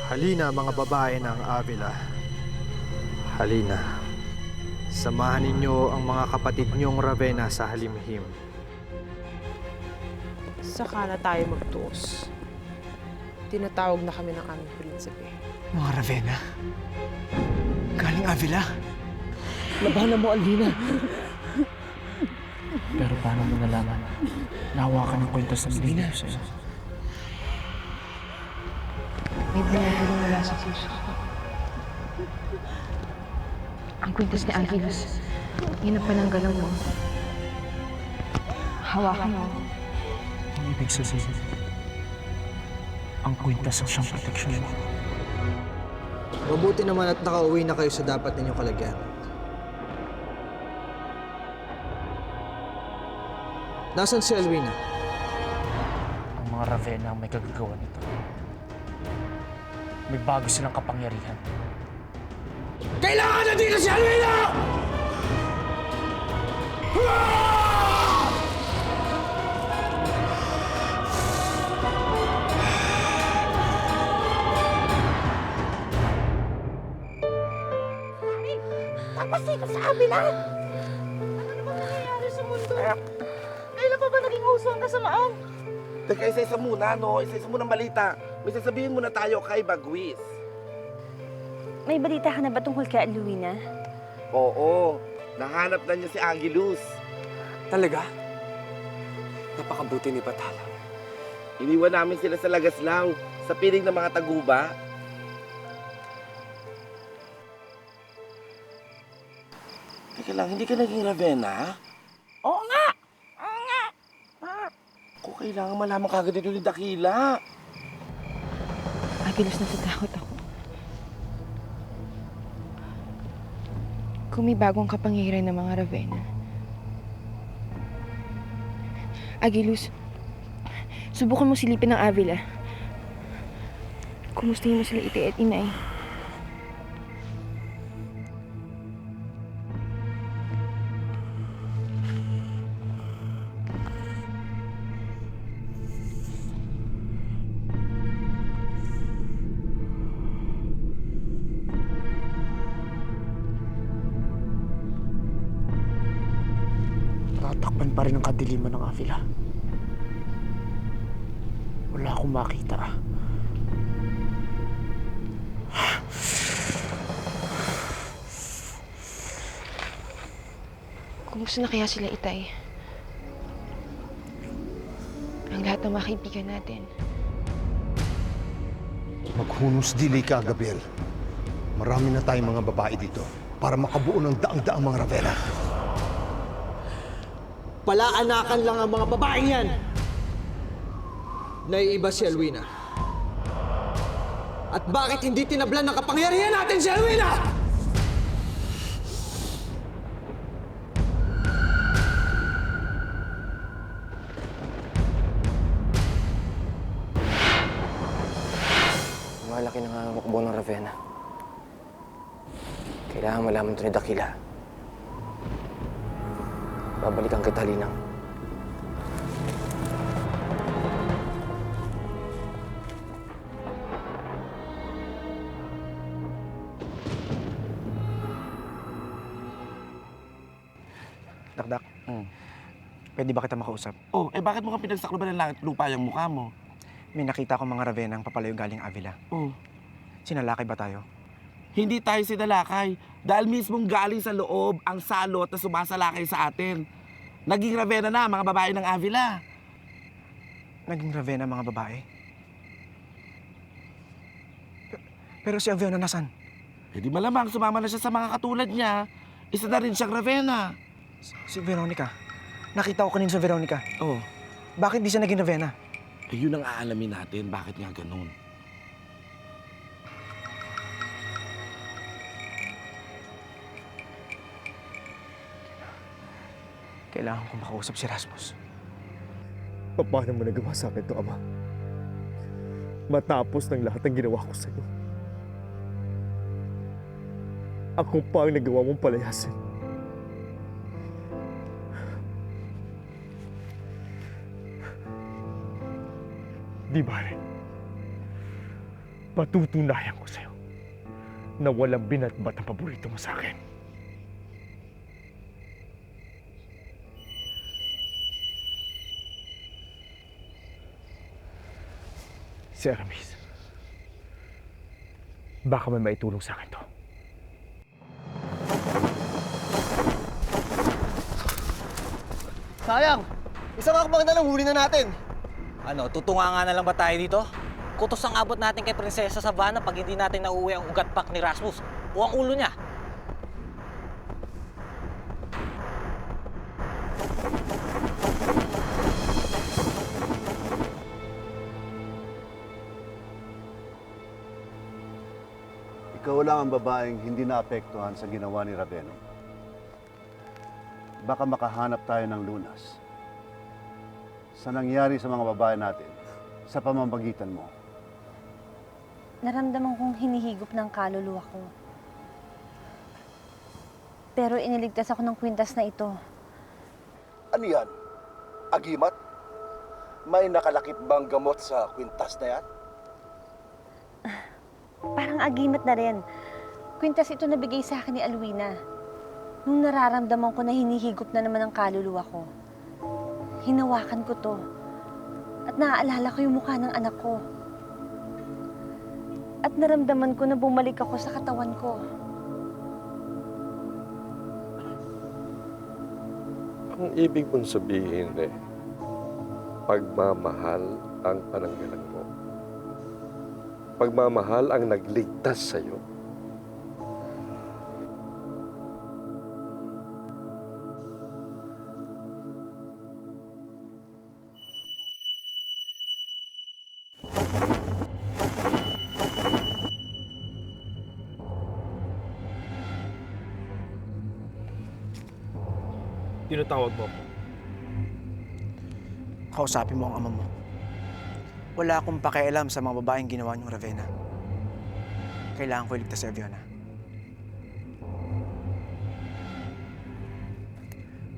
Halina mga babae ng Avila. Halina. Samahan ninyo ang mga kapatid niyong Ravenna sa halimhim. Saka na tayo magtuos. Tinatawag na kami ng aming prinsipe. Mga Ravenna? Galing Avila? Labanan mo, Alvina. Pero paano mo nalaman? Nahawakan ng kwento sa Alvina sa'yo. May bumubulong mula sa puso ko. Ang kwintas ni Angelus. Yun ang pananggalang mo. Hawakan mo. Ang ibig sabihin, ang kwintas ang siyang proteksyon mo. Mabuti naman at nakauwi na kayo sa dapat ninyong kalagyan. Nasaan si Alwina? Ang mga Ravenna ang may kagagawa nito. May bago silang kapangyarihan. Kailangan na dito si Alvina! Tapos dito sa kabila! Ano naman nangyayari sa mundo? Kailan pa ba naging uso ang kasamaan? Teka, isa-isa muna, no? Isa-isa muna balita. May sasabihin muna tayo kay Bagwis. May balita ka na ba tungkol kay Alwina? Oo, nahanap na niya si Angelus. Talaga? Napakabuti ni Bathala. Iniwan namin sila sa Lagaslaw, sa piling ng mga taguba. Teka lang, hindi ka naging Ravenna? Oo nga! Kung kailangan malaman kagad ito ni Dakila. Angelus, natatakot ako. Kung may bagong kapangyarihan ng mga Ravenna. Angelus, subukan mo silipin ng Avila. Kumustahin mo sila ite at inay. Tatakpan pa rin ang kadiliman ng Avila. Wala akong makita. Kumusta na kaya sila, Itay? Ang lahat ng mga kaibigan natin. Maghunos dili ka, Gabriel. Marami na tayong mga babae dito para makabuo ng daang-daang mga Ravenna. Palaanakan lang ang mga babaeng yan! Naiiba si Alwina. At bakit hindi tinablan ng kapangyarihan natin si Alwina? Malaki na nga ang mukbo ng Ravenna. Kailangan malaman ito ni Dakila. Babalikan kita, Linang. Dakdak, pwede ba kita makausap? Oh, bakit mo ka pinagsakloban ng langit lupa yung mukha mo? May nakita akong mga Ravenna ang papalayo galing Avila. Oh, Sinalakay ba tayo? hindi tayo sinalakay dahil mismong galing sa loob ang salot na sumasalakay sa atin. Naging Ravenna na mga babae ng Avila. Naging Ravenna ang mga babae? Pero si Aviona nasan? Di malamang sumama na siya sa mga katulad niya. Isa na rin siyang Ravenna. Si Veronica. Nakita ko kanina sa Veronica. Oh, Bakit di siya naging Ravenna? yun ang aalamin natin. Bakit nga ganun? Kailangan kong makausap si Rasmus. Paano mo nagawa sa akin to, Ama? Matapos ng lahat ng ginawa ko sa'yo. Ako pa ang nagawa mong palayasin. Di ba, Patutunayan ko sa'yo na walang binatbat ang paborito mo sa akin. Si Aramis. Baka may maitulong sa akin to. Sayang! Isang akbang na lang huli na natin. Ano, tutunga nga na lang ba tayo dito? Kutos ang abot natin kay Prinsesa Savannah pag hindi natin nauwi ang ugat pack ni Rasmus o ang ulo niya. Ikaw lang ang babaeng hindi naapektuhan sa ginawa ni Ravena. Baka makahanap tayo ng lunas sa nangyari sa mga babae natin sa pamamagitan mo. Naramdaman kong hinihigop ng kaluluwa ko. Pero iniligtas ako ng kwintas na ito. Ano yan? Agimat? May nakalakip bang gamot sa kwintas na yan? Parang agimat na rin. Kwintas ito nabigay sa akin ni Alwina. Nung nararamdaman ko na hinihigop na naman ang kaluluwa ko, hinawakan ko to. At naaalala ko yung mukha ng anak ko. At naramdaman ko na bumalik ako sa katawan ko. Ang ibig mong sabihin pagmamahal ang pananggalang mo. Pagmamahal ang nagligtas sa'yo. Tinatawag mo ako. Kausapin mo ang ama mo. Wala akong pakialam sa mga babaeng ginawa niyong Ravenna. Kailangan ko iligtas si Aviona.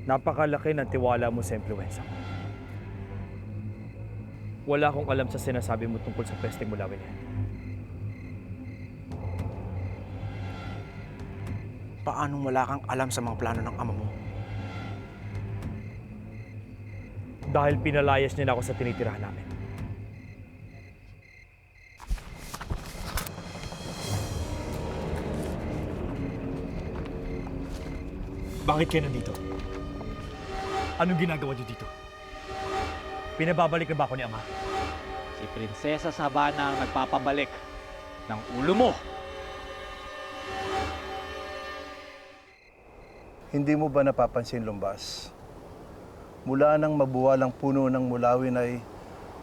Napakalaki ng tiwala mo sa impluwensya ko. Wala akong alam sa sinasabi mo tungkol sa pesteng mulawin yan. Paanong wala kang alam sa mga plano ng ama mo? Dahil pinalayas niya na ako sa tinitirahan namin. Bakit kayo nandito? Anong ginagawa niyo dito? Pinababalik na ba ako ni Ama? Si Prinsesa Savannah ang nagpapabalik ng ulo mo. Hindi mo ba napapansin, Lumbas? Mula nang mabuwalang puno ng mulawin ay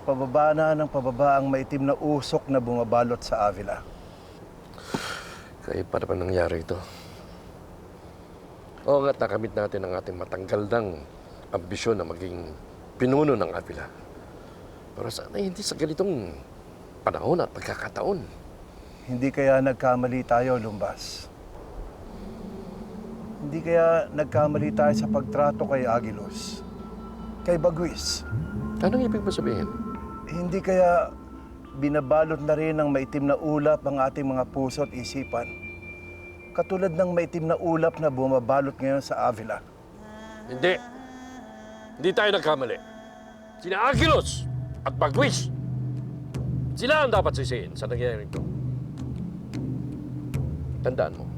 pababa na ng pababa ang maitim na usok na bumabalot sa Avila. Kaya pa naman nangyari ito. Oo nga't nakamit natin ang ating matanggal ng ambisyon na maging pinuno ng Avila. Pero sana hindi sa ganitong panahon at pagkakataon. Hindi kaya nagkamali tayo, Lumbas? Hindi kaya nagkamali tayo sa pagtrato kay Agilos? Kay Baguis? Anong ibig mo sabihin? Hindi kaya binabalot na rin ng maitim na ulap ang ating mga puso at isipan? Katulad ng maitim na ulap na bumabalot ngayon sa Avila. Hindi. Hindi tayo nagkamali. Sina Agilos at Baguis. Sila ang dapat sisihin sa nangyayari ito. Tandaan mo,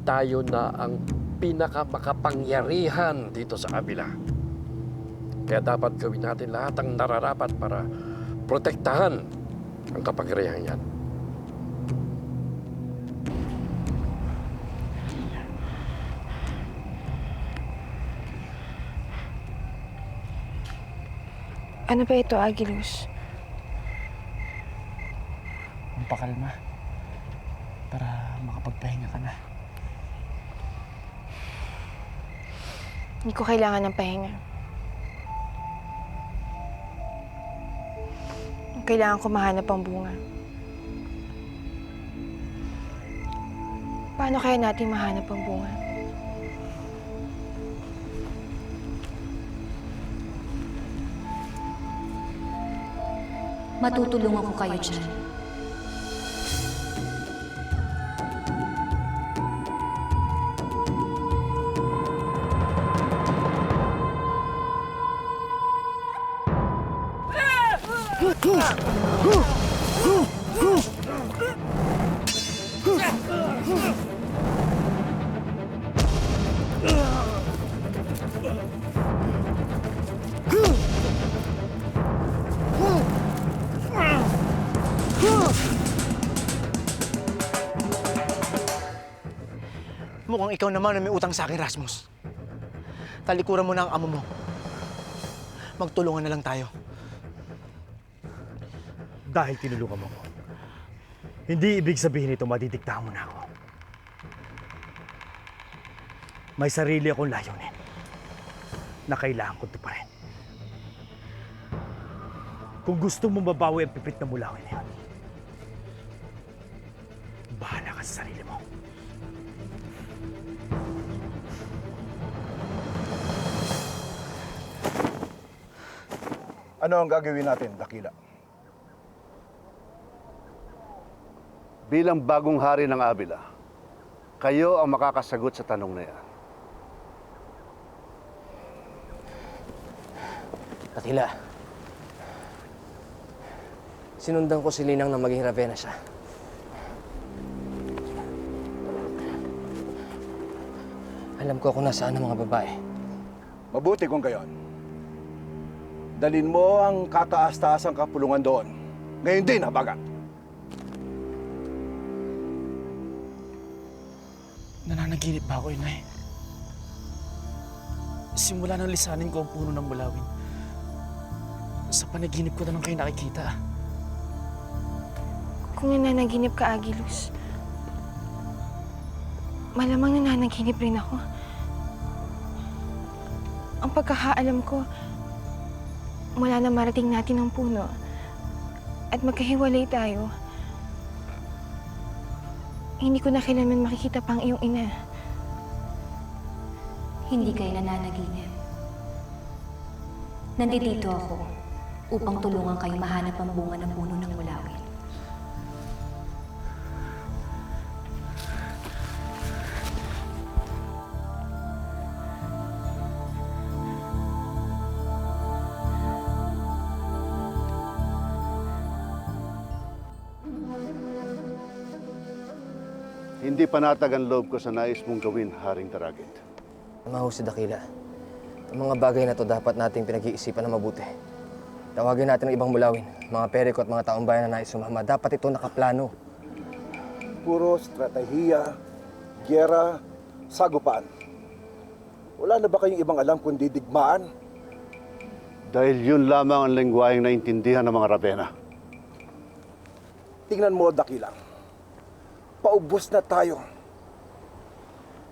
tayo na ang pinakamakapangyarihan dito sa Avila. Kaya dapat gawin natin lahat ang nararapat para protektahan ang kapangyarihan yan. Ano ba ito, Agilos? Pakalma. Para makapagpahinga ka na. Hindi ko kailangan ng pahinga. Kailangan ko mahanap ang bunga. Paano kaya natin mahanap ang bunga? Matutulungan ko kayo dyan. Mukhang ikaw naman ang may utang sa akin, Rasmus. Talikuran mo na ang amo mo. Magtulungan na lang tayo. Dahil tinulungan mo ko, hindi ibig sabihin ito madidiktahan mo na ako. May sarili akong layunin na kailangan ko tuparin. Kung gusto mo mabawi ang pipit na mulawin na yun, bahala ka sa sarili mo. Ano ang gagawin natin, Dakila? Bilang bagong hari ng Avila, kayo ang makakasagot sa tanong na yan. Dakila, sinundan ko si Linang na maging Ravenna siya. Alam ko kung nasaan ang mga babae. Mabuti kung gayon. Dalin mo ang kataas-taasang kapulungan doon. Ngayon din, habagat. Nananaginip ba ako, Inay? Simula nang lisanin ko ang puno ng mulawin. Sa panaginip ko na lang kayo nakikita. Kung nananaginip ka, Agilus, malamang nananaginip rin ako. Ang pagkakaalam ko, mula na marating natin ang puno at magkahiwalay tayo, hindi ko na kailanman makikita pang iyong ina. Hindi kayo nananaginip. Nandito ako upang tulungan kayo mahanap ang bunga ng puno ng mulawin. Hindi panatag ang loob ko sa nais mong gawin, Haring Daragit. Mahusay, Dakila. Ang mga bagay na to dapat nating pinag-iisipan na mabuti. Tawagin natin ang ibang mulawin, mga periko at mga taong bayan na nais sumama. Dapat ito nakaplano. Puro estratehiya, gyera, sagupaan. Wala na ba kayong ibang alam kundi digmaan? Dahil yun lamang ang lengguwaheng naintindihan ng mga Ravenna. Tingnan mo, Dakila. Paubos na tayo.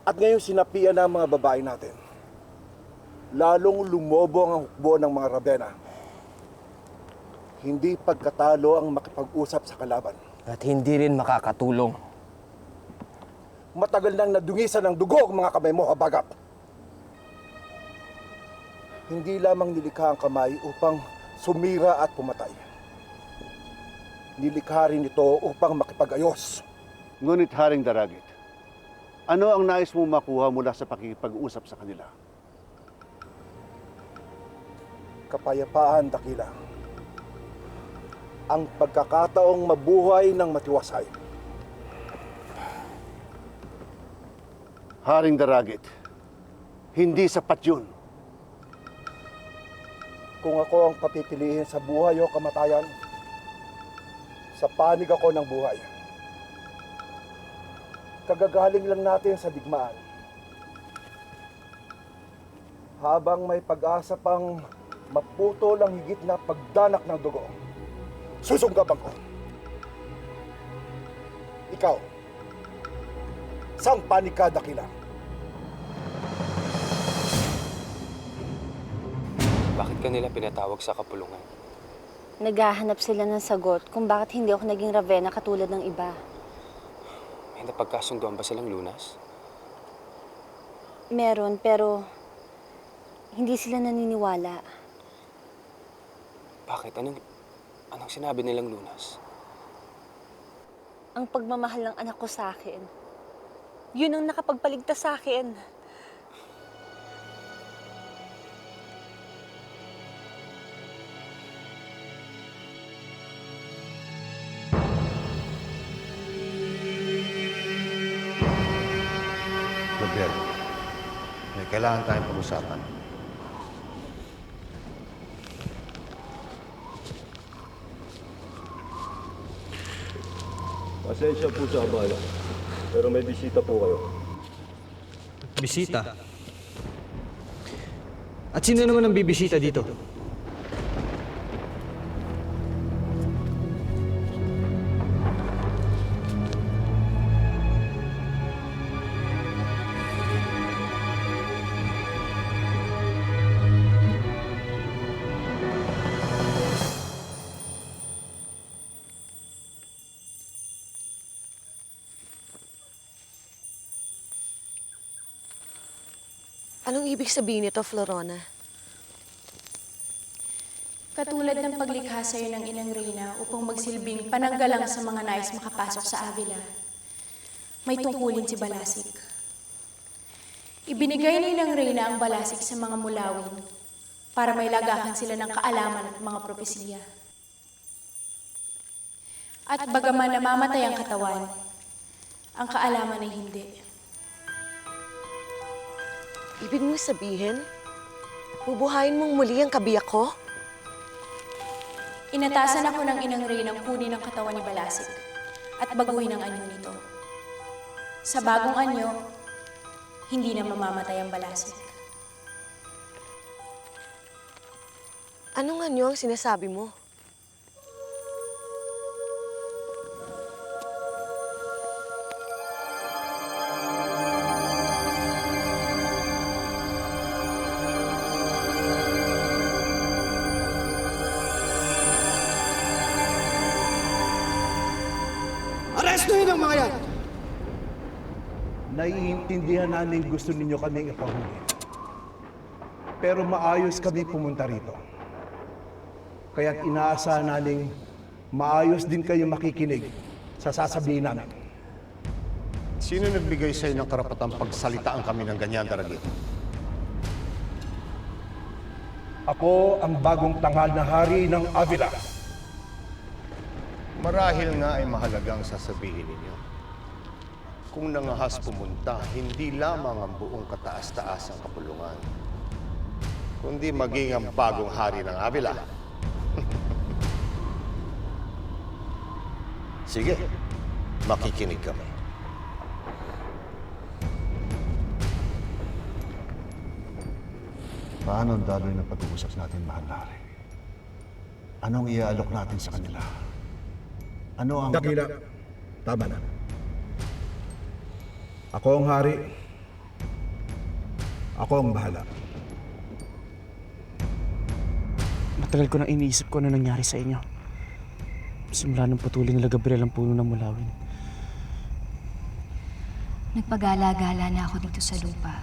At ngayon sinapian na ang mga babae natin. Lalong lumobo ang hukbo ng mga Ravenna. Hindi pagkatalo ang makipag-usap sa kalaban. At hindi rin makakatulong. Matagal nang nadungisan ng dugo ang mga kamay mo, habagat. Hindi lamang nilikha ang kamay upang sumira at pumatay. Nilikha rin ito upang makipag-ayos. Ngunit, Haring Daragit, ano ang nais mong makuha mula sa pakikipag-usap sa kanila? Kapayapaan, Dakila. Ang pagkakataong mabuhay ng matiwasay. Haring Daragit, hindi sapat yun. Kung ako ang papipiliin sa buhay o kamatayan, sa panig ako ng buhay. Kagagaling lang natin sa digmaan. Habang may pag-asa pang maputol ang higit na pagdanak ng dugo, susunggaban ko. Ikaw, sang panig ka, Dakila? Bakit kanila pinatawag sa kapulungan? Naghahanap sila ng sagot kung bakit hindi ako naging Ravenna katulad ng iba. May napagkasunduan ba silang lunas? Meron, pero hindi sila naniniwala. Bakit? Anong sinabi nilang lunas? Ang pagmamahal ng anak ko sa akin, yun ang nakapagpaligtas sa akin. May kailangan tayong pag-usapan. Pasensya po sa abala, pero may bisita po kayo. Bisita? At sino naman ang bibisita dito? Anong ibig sabihin nito, Florona? Katulad ng paglikha sa'yo ng Inang Reyna upang magsilbing pananggalang sa mga nais makapasok sa Avila, may tungkulin si Balasik. Ibinigay ni Inang Reyna ang Balasik sa mga mulawin para may lagakan sila ng kaalaman at mga propesiya. At bagaman namamatay ang katawan, ang kaalaman ay hindi. Ibig mo sabihin, bubuhayin mong muli ang kabiyak ko? Inatasan ako ng Inang Reyna ang kunin ang katawan ni Balasik at baguhin ang anyo nito. Sa bagong anyo, hindi na mamamatay ang Balasik. Anong anyo ang sinasabi mo? Arestuhin ang mga yan! Naiintindihan namin gusto ninyo kaming ipahuli. Pero maayos kami pumunta rito. Kaya't inaasahan namin maayos din kayo makikinig sa sasabihin namin. Sino nagbigay sa'yo ng karapatang pagsalitaan kami ng ganyan, Daragit? Ako ang bagong tanghal na hari ng Avila. Marahil nga ay mahalagang sasabihin ninyo. Kung nangahas pumunta, hindi lamang ang buong kataas-taas ang kapulungan, kundi maging ang bagong hari ng Avila. Sige, makikinig kami. Paano ang daloy ng pag-uusap natin, mahal na hari? Anong iaalok natin sa kanila? Ano ang... Dakila, tama na. Ako ang hari. Ako ang bahala. Matagal ko na iniisip ko ano nangyari sa inyo. Simula nang putulin nila Gabriel ang puno ng mulawin. Nagpagala-gala na ako dito sa lupa.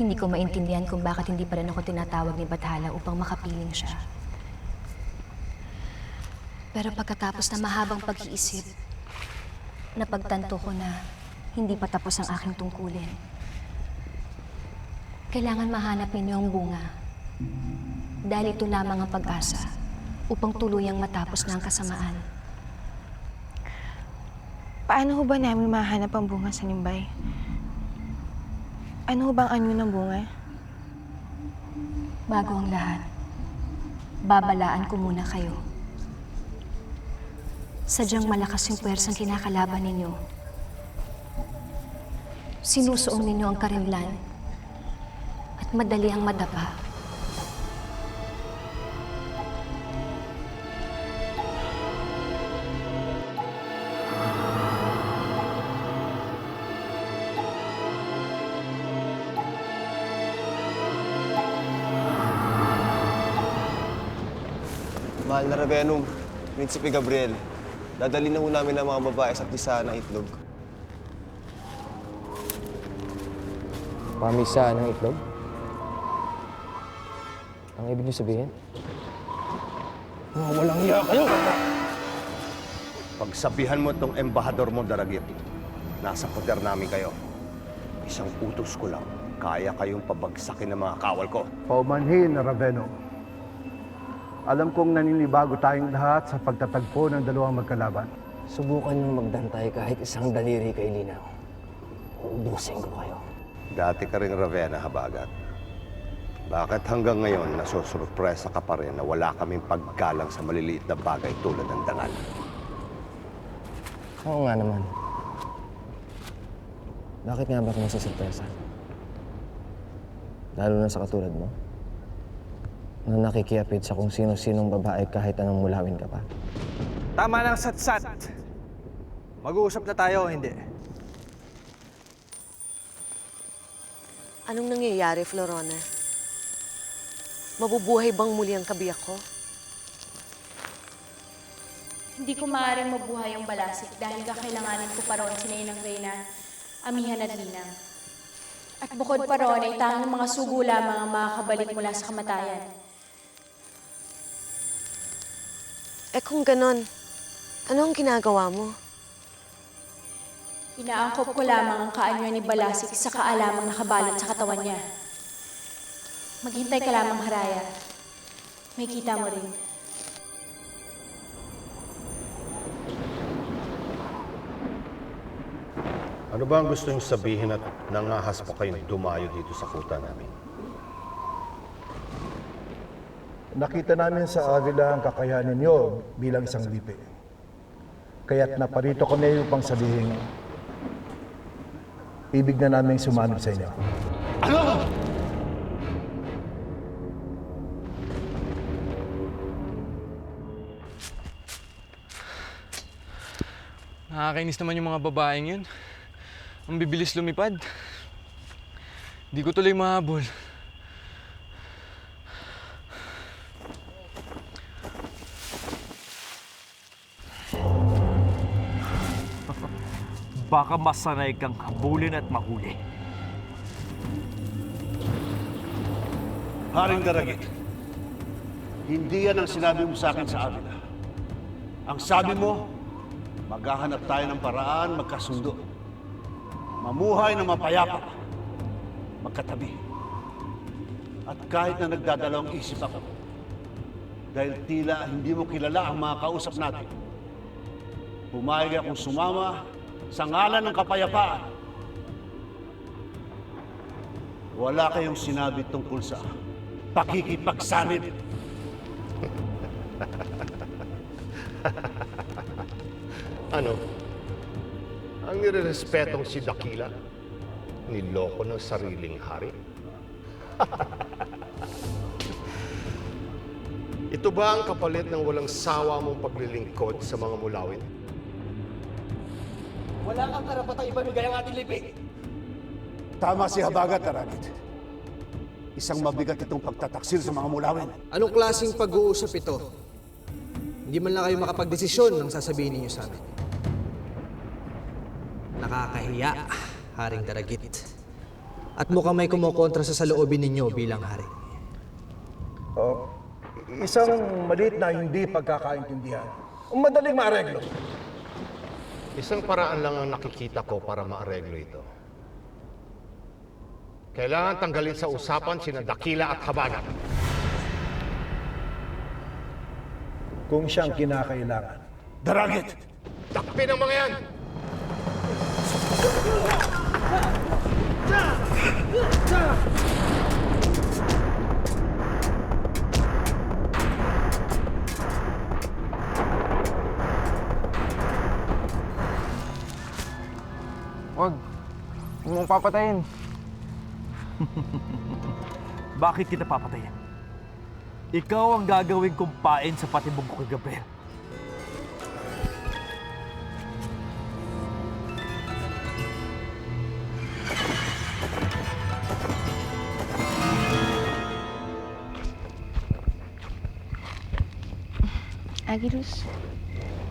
Hindi ko maintindihan kung bakit hindi pa rin ako tinatawag ni Bathala upang makapiling siya. Pero pagkatapos na mahabang pag-iisip, napagtanto ko na hindi pa tapos ang aking tungkulin. Kailangan mahanap ninyo ang bunga. Dahil ito lamang ang pag-asa upang tuluyang matapos na ang kasamaan. Paano ho ba namin mahanap ang bunga sa Nimbay? Ano ho bang anyo ng bunga? Bago ang lahat, babalaan ko muna kayo. Sadyang malakas yung pwersang kinakalaban ninyo. Sinusuong ninyo ang karimlan at madali ang madapa. Mahal na Ravenum, Prinsipe Gabriel, dadalhin na ho namin ang mga babae sa pisa ng itlog. Pamisa ng itlog? Ang ibig niyo sabihin? Walang iya kayo! Pagsabihan mo itong embahador mo, Daragit. Nasa poder namin kayo. Isang utos ko lang, kaya kayong pabagsakin ng mga kawal ko. Paumanhin na Ravenum. Alam kong naninibago tayong lahat sa pagtatagpo ng dalawang magkalaban. Subukan niyong magdantay kahit isang daliri kay Linaw. Uubusin ko kayo. Dati ka ring Ravenna, Habagat. Bakit hanggang ngayon nasusurpresa ka pa rin na wala kaming paggalang sa maliliit na bagay tulad ng dangal? Oo nga naman. Bakit nga ba ako nasusurpresa? Lalo na sa katulad mo? Na nakikiapid sa kung sino-sinong babae kahit anong mulawin ka pa. Tama ng satsat. Mag-uusap na tayo o hindi? Anong nangyayari, Florona? Mabubuhay bang muli ang kabiyak ko? Hindi ko maaaring mabuhay ang balasik dahil kakailanganin ko pa roon si Ninang Reyna, Amihan at Linang. At bukod pa roon ay tanging mga sugo lamang ang makakabalik mula sa kamatayan. Eh kung ganon, ano ang ginagawa mo? Inaangkop ko lamang ang kaanyo ni Balasik sa kaalamang nakabalot sa katawan niya. Maghintay ka lamang, Haraya. May kita mo rin. Ano ba ang gusto niyong sabihin at nangahas pa kayong dumayo dito sa kuta namin? Nakita namin sa Avila ang kakayahan ninyo bilang isang lipi. Kaya't naparito kami upang sabihin, ibig na namin sumanib sa inyo. Ano? Nakakainis naman yung mga babaeng yun. Ang bibilis lumipad. Di ko tuloy mahabol. Baka masanay kang habulin at mahuli. Haring Daragit, hindi yan ang sinabi mo sa akin sa Avila. Ang sabi mo, maghahanap tayo ng paraan magkasundo. Mamuhay na mapayapa, magkatabi. At kahit na nagdadalawang isip ako, dahil tila hindi mo kilala ang mga kausap natin, pumayag akong sumama sa ngalan ng kapayapaan. Wala kayong sinabi tungkol sa pakikipagsanib. Ano? Ang nirerespetong si Dakila, niloko ng sariling hari? Ito ba ang kapalit ng walang sawa mong paglilingkod sa mga mulawin? Wala kang karapatang ibamigay ang ating lipi. Tama si Habagat, Daragit. Isang mabigat itong pagtataksil sa mga mulawin. Anong klaseng pag-uusap ito? Hindi man lang kayo makapagdesisyon ng sasabihin ninyo sa amin. Nakakahiya, Haring Daragit. At mukhang may kumukontra sa saloobin ninyo bilang hari. Isang maliit na hindi pagkakaintindihan. Madaling maareglo. Isang paraan lang ang nakikita ko para maareglo ito. Kailangan tanggalin sa usapan sina Dakila at Habagat. Kung siyang kinakailangan. Daragit! Takpin ang mga yan! Wag. Huwag mong papatayin. Bakit kita papatayin? Ikaw ang gagawin kong pain sa patibong ko kay Gabriel. Agilus,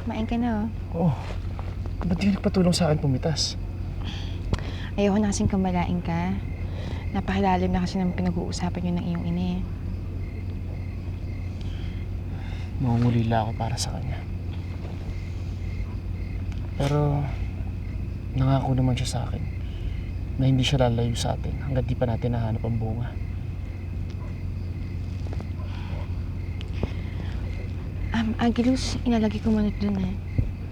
kumain ka na Oo. Ba't di nagpatulong sa akin pumitas? Ayoko na kasing kamalain ka. Napakalalim na kasi ng pinag-uusapan yun ng iyong ina eh. Mangungulila ako para sa kanya. Pero nangako naman siya sa akin na hindi siya lalayo sa atin hanggang di pa natin nahanap ang bunga. Agilus, inalagay ko muna dun eh.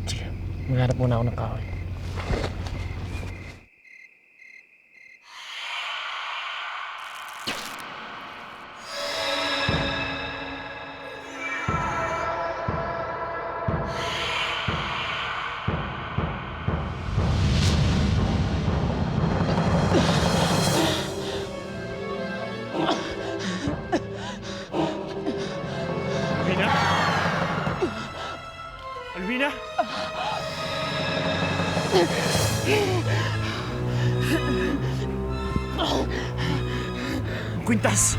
Sige, maghanap muna ako ng kahoy. Alwina? Quintas!